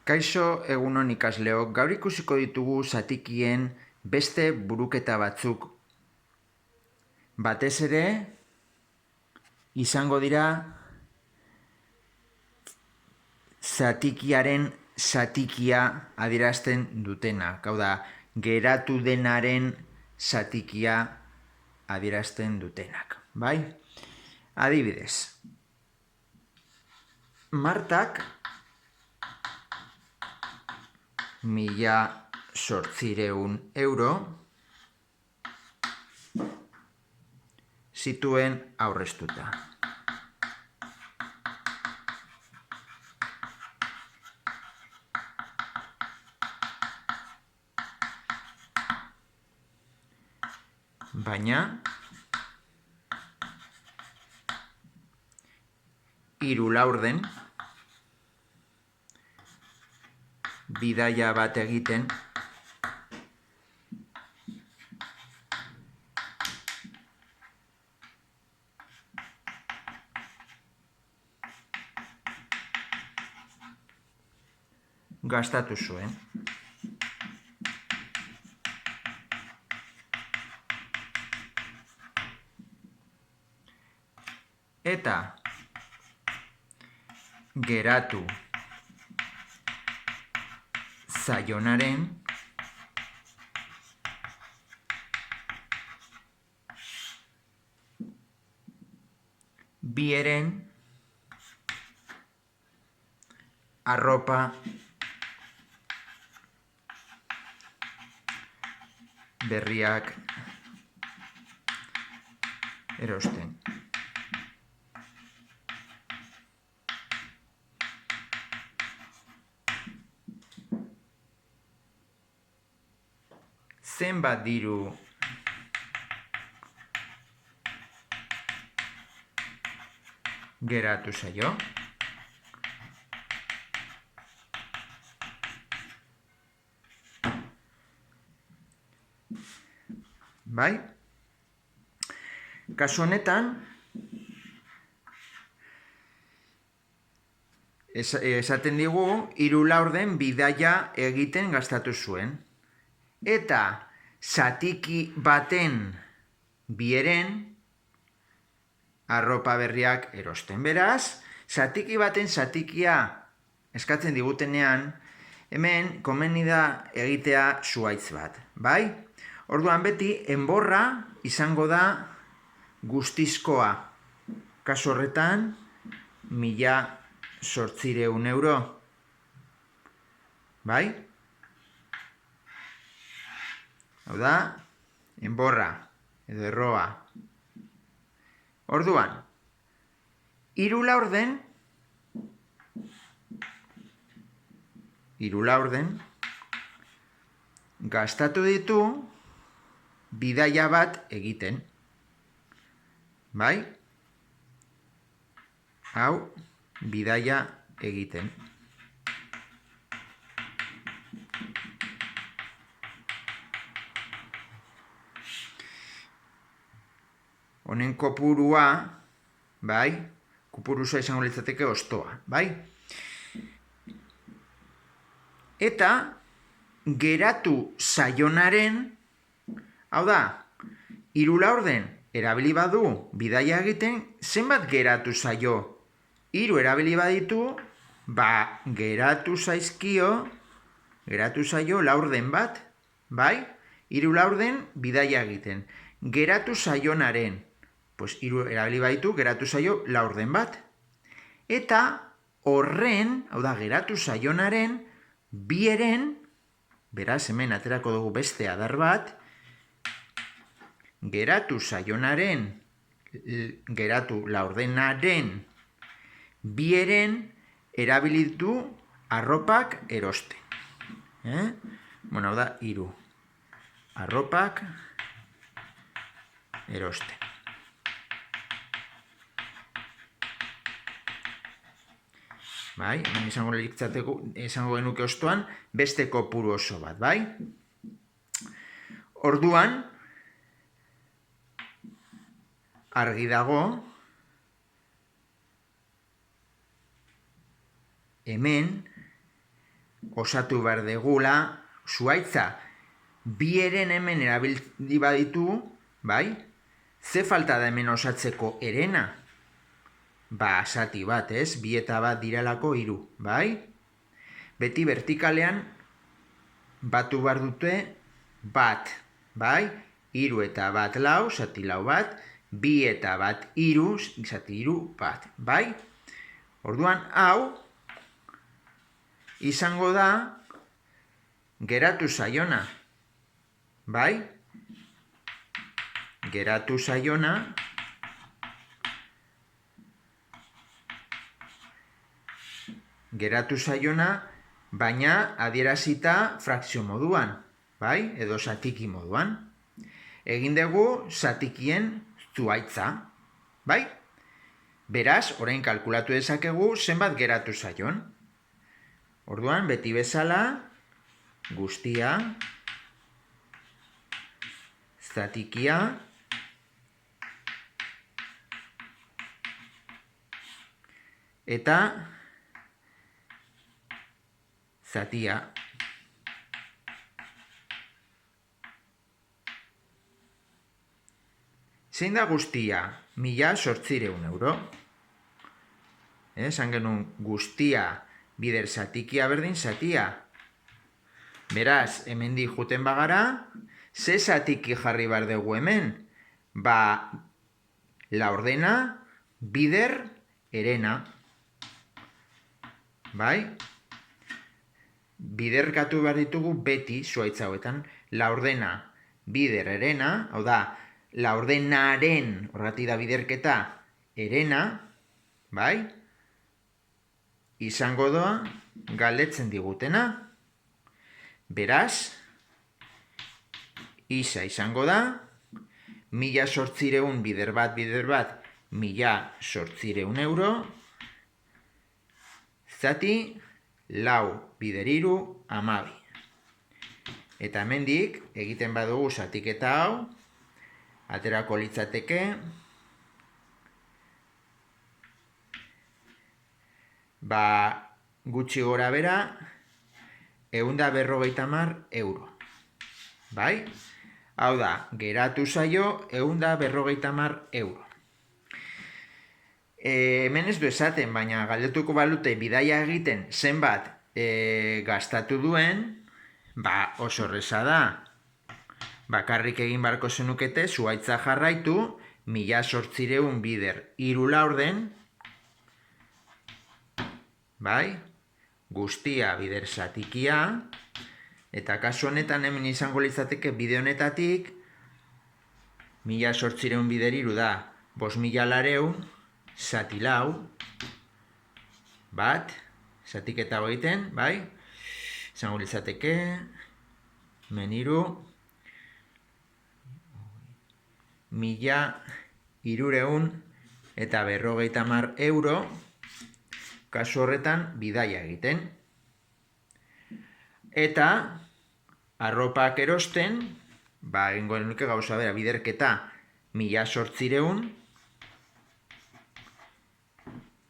Kaixo egunon ikasleok, gaur ikusiko ditugu zatikien beste buruketa batzuk. Batez ere, izango dira zatikiaren zatikia adierazten dutenak. Hau da, geratu denaren zatikia adierazten dutenak. Bai? Adibidez, Martak 1.800 euro zituen aurreztuta. Baina, hiru laurden bidaia bat egiten gastatu zuen. Eta geratu zaionaren bieren arropa berriak erosten. Zenbat diru geratu zaio? Bai? Kasu honetan, esaten digu, hiru laurden bidaia egiten gastatu zuen. Eta zatiki baten bieren arropa berriak erosten. Beraz, zatiki baten zatikia eskatzen digutenean, hemen komeni da egitea zuhaitz bat, bai? Orduan beti, enborra izango da guztizkoa. Kasu horretan, 1.800 euro. Bai? Hau da, enborra edo erroa. Orduan, hiru laurden gastatu ditu bidaia bat egiten. Bai? Hau, bidaia egiten. Honen kopurua, bai? Kopurua izango litzateke ostoa, bai? Eta geratu zaionaren, hau da, hiru laurden erabili badu bidaia egiten, zenbat geratu zaio? Hiru erabili baditu, geratu zaio laurden bat, bai? Hiru laurden bidaia egiten. Geratu zaionaren, hiru erabili baditu, geratu zaio laurden bat. Eta horren, hau da, geratu zaionaren, bieren, beraz, hemen aterako dugu beste adar bat, geratu zaionaren, geratu laurdenaren, bieren erabilitu arropak erosten. Hau da, hiru. Arropak erosten. Bai, hemen izango genuke ostoan beste kopuru oso bat, bai? Orduan, argi dago, hemen osatu behar degula zuhaitza. Bi eren hemen erabildi baditu, bai? Ze falta da hemen osatzeko erena? Ba, zati bat, ez? Bi eta bat direlako 3, bai? Beti vertikalean batu behar dute bat, bai? 3 eta bat 4, zati 4 bat, 2 eta bat 3, zati 3 bat, bai? Orduan, hau izango da geratu zaiona, bai? Geratu zaiona baina adierazita frakzio moduan, bai? Edo zatiki moduan. Egin dugu zatikien zuhaitza, bai? Beraz, orain kalkulatu dezakegu zenbat geratu zaion. Orduan, beti bezala, guztia, zatikia, eta zatia. Zein da guztia? 1.800 euro. Esan genuen guztia bider zatikia berdin zatia. Beraz, hemendik juten bagara, ze zatiki jarri behar dugu hemen? Ba, laurdena bider erena. Bai? Biderkatu behar ditugu beti zuhaitza hauetan. Laurdena bider erena, hau da, laurdenaren, horregatik da biderketa, erena, bai? Izango doa galdetzen digutena. Beraz, isa izango da, 1.800 bider bat, 1.800 euro, zati, 4 bider 3, 12. Eta hemendik egiten badugu zatiketa hau, aterako litzateke, ba, gutxi gora bera, 150 euro. Bai? Hau da, geratu zaio 150 euro. Hemen ez du esaten, baina galdetuko balute bidaia egiten zenbat gastatu duen, ba, oso erreza da. Bakarrik egin barko zenukete, zuhaitza jarraitu, 1.800 bider 3 laurden, bai? Guztia bider zatikia, eta kasu honetan hemen izango litzateke bide honetatik, 1.800 bider 3 da, 5.400, zati 4, bat, zatiketa egiten, bai? Izango litzateke, hemen 3, 1.300 eta 50 euro, kasu horretan bidaia egiten. Eta arropak erosten, ba, egingo nuke gauza bera, biderketa 1.800,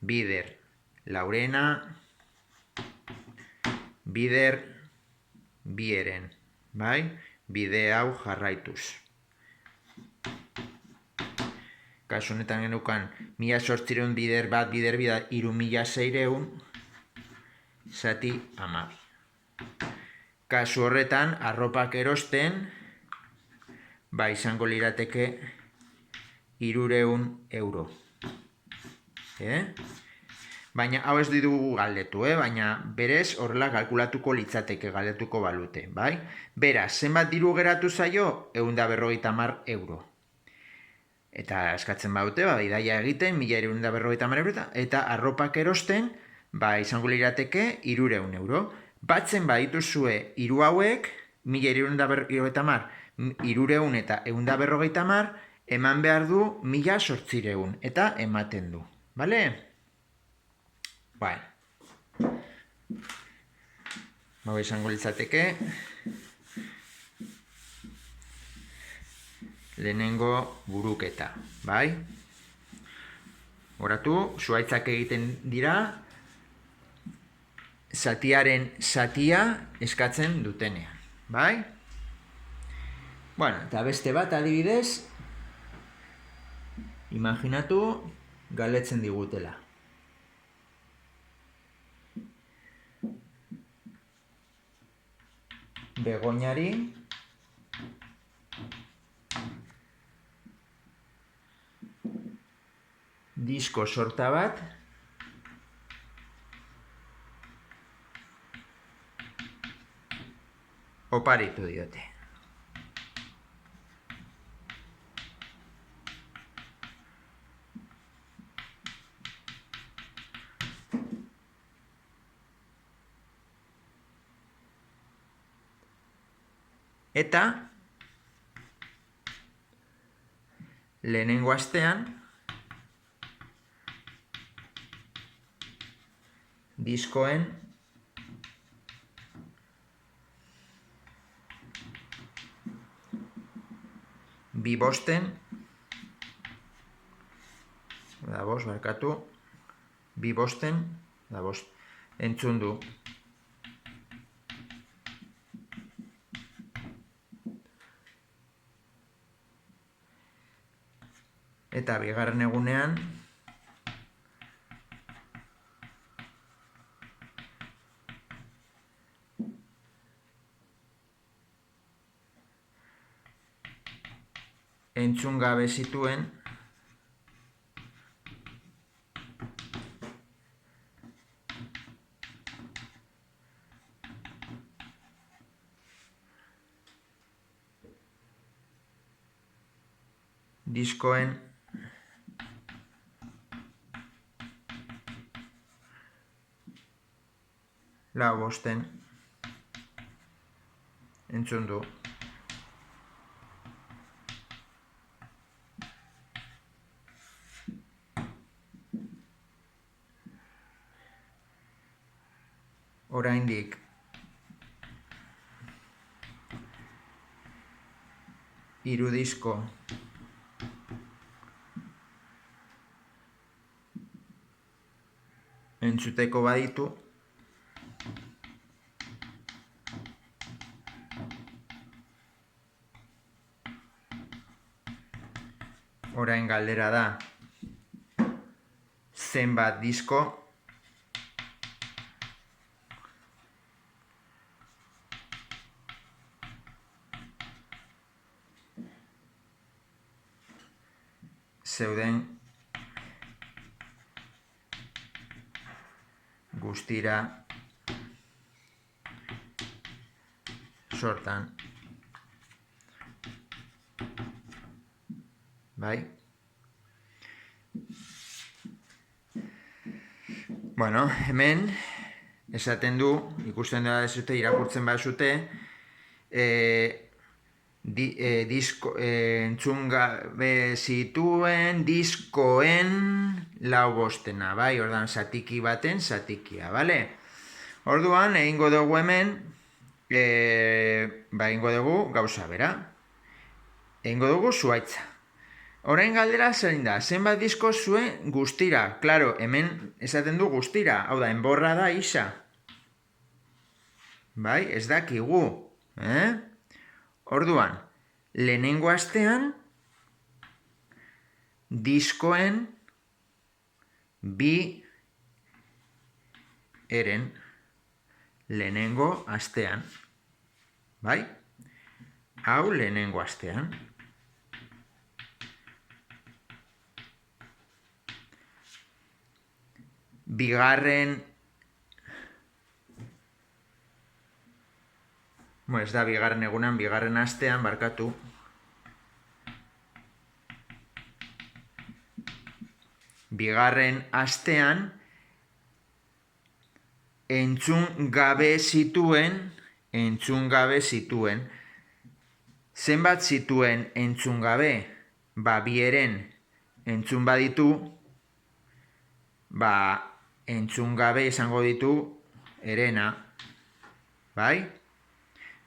bider laurena, bider bieren, bai? Bide hau jarraituz. Kasu honetan genukan 1.800 bider bat, bider 3.600, zati 12. Kasu horretan, arropak erosten, ba, izango lirateke 300 euro. Baina hau ez ditugu galdetu, baina berez horrela kalkulatuko litzateke galdetuko balute, bai? Beraz, zenbat diru geratu zaio? 150 euro. Eta eskatzen baute, ba, bidaia egiten, 1.350 euro, eta arropak erosten, ba, izango lirateke 300 euro. Batzen badituzue 3 hauek, 1.350, 300 eta 150, eman behar du 1.800, eta ematen du. Bale? Bueno. Ba, izango litzateke. Lehenengo buruketa, bai? Horatu, zuhaitzak egiten dira, zatiaren zatia eskatzen dutenean, bai? Bueno, eta beste bat adibidez, imaginatu galdetzen digutela. Begoñari disko sorta bat oparitu diote. Eta lehenengo astean diskoen bibosten entzun du. Eta bigarren egunean entzun gabe zituen diskoen lau bosten entzun du. Oraindik hiru disko entzuteko baditu, orain galdera da zenbat disko zeuden guztira sortan. Bai? Bueno, hemen esaten du, ikusten da zute, irakurtzen bazute, entzun gabe zituen diskoen lau bostena, bai? Ordan zatiki baten zatikia, bale? Orduan, egingo dugu hemen, egingo dugu gauza bera. Egingo dugu zuaitza. Orain galdera zein da, zenbat disko zuen guztira. Claro, hemen esaten du guztira, hau da, enborra da isa. Bai, ez dakigu. Orduan, lehenengo astean diskoen bi eren lehenengo astean. Bai? Hau lehenengo astean. Bigarren, ez da bigarren egunan, bigarren astean, barkatu. Bigarren astean, entzun gabe zituen. Zenbat zituen entzun gabe? Bieren entzun baditu, entzun gabe izango ditu erena, bai?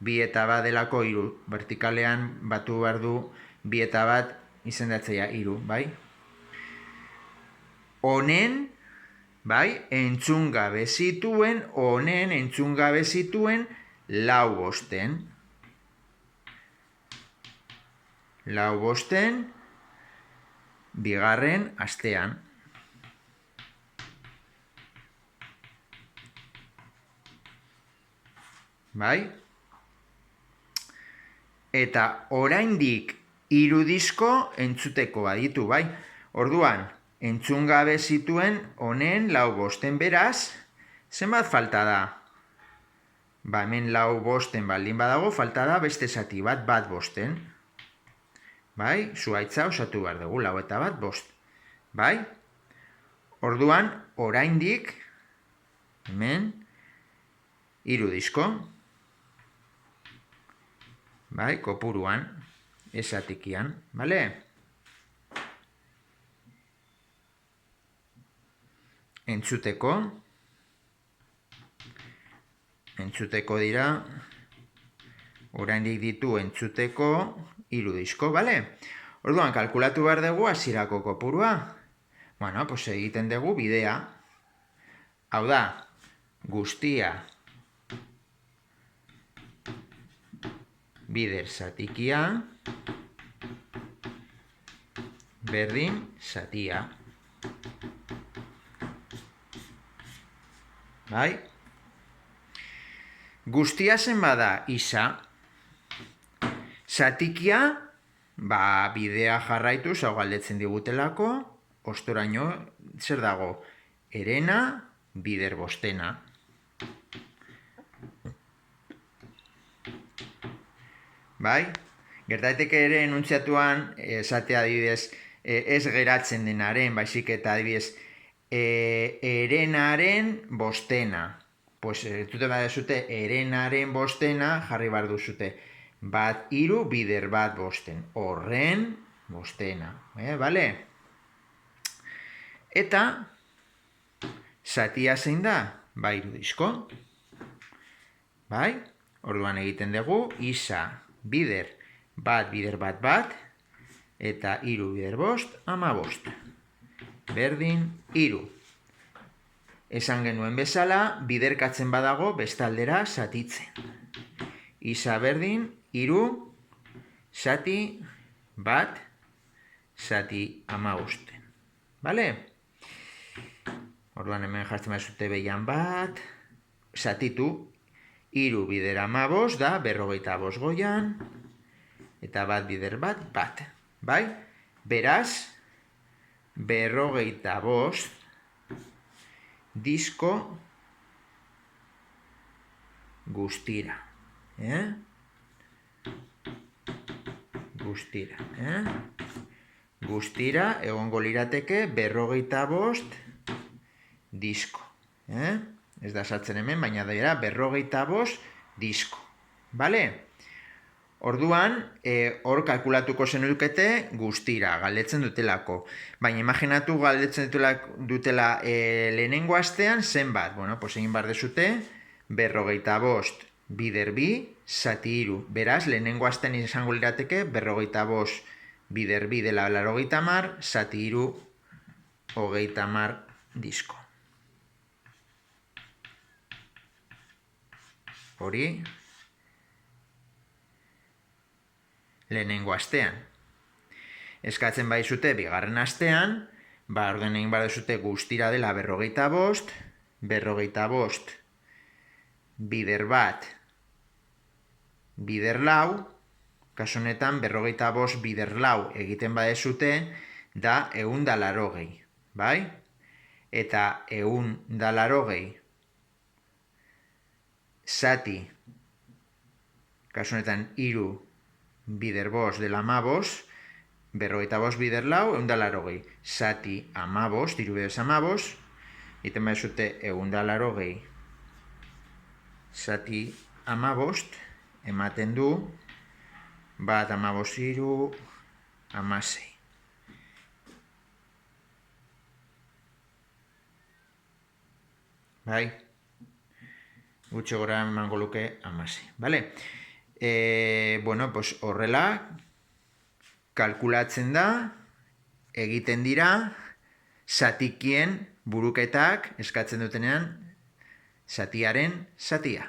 Bi eta bat delako hiru, vertikalean batu behar du bi eta bat izendatzea hiru, bai? Honen bai, entzun gabe zituen, honen entzun gabe zituen, lau bosten. Lau bosten, bigarren astean. Bai? Eta oraindik 3 disko entzuteko baditu, bai? Orduan, entzun gabe zituen honen lau bosten, beraz, zenbat falta da? Ba, hemen lau bosten baldin badago, falta da beste zati bat bosten. Bai? Zuhaitza osatu behar dugu, lau eta bat bost. Bai? Orduan, oraindik, hemen, 3 disko. Bai, kopuruan, esatikian, bale? Entzuteko dira, oraindik ditu entzuteko 3 disko, bale? Orduan, kalkulatu behar dugu hasierako kopurua. Bueno, pues egiten dugu bidea. Hau da, guztia bider zatikia berdin zatia. Bai? Guztia zen bada isa. Zatikia, ba, bidea jarraituz, hau galdetzen digutelako, ostoraino, zer dago? Herena, bider bostena. Bai? Gertaiteke ere enuntziatuan, esatea adibidez, ez geratzen denaren, baizik eta adibidez, herenaren bostena. Pues, zute badezute, herenaren bostena jarri behar duzute. Bat 3, bider bat bosten. Horren bostena. Bale? Eta, zatia zein da? Ba, 3 disko. Bai? Orduan egiten dugu, isa bider bat, eta 3 bider bost, 15. Berdin, 3. Esan genuen bezala, biderkatzen badago bestaldera zatitzen. Isa berdin, 3, zati bat, zati 15. Bale? Orduan hemen jartzen bazute behian bat, zatitu, 3 bider 15 da, 45 goian, eta bat bider bat. Bai? Beraz, 45 disko guztira. Guztira egongo lirateke 45 disko. Ez da sartzen hemen, baina dira 45 disko. Bale? Orduan, hor kalkulatuko zenukete guztira, galdetzen dutelako. Baina imaginatu galdetzen dutela lehenengo astean zenbat. Bueno, pues egin behar dezute, 45 bider bi, zati 3. Beraz, lehenengo astean izango lirateke, 45 bider bi dela 80, zati 3, 30 disko. Hori, lehenengo astean. Eskatzen baizute bigarren astean, ba, orden egin behar duzute guztira dela 45, 45 bider bat, bider lau, kasu honetan 45 bider lau egiten badezute, da 180, bai? Eta 180 zati, kasu honetan 3 bider bost dela 15, 45 bider lau, 180. Zati 15, 3 bider 15, egiten badezute 180 zati 15, ematen du, bat 15 3, 16. Bai? Gutxi gora emango luke 16. Bale? Bueno, pues horrela, kalkulatzen da, egiten dira, zatikien buruketak eskatzen dutenean zatiaren zatia.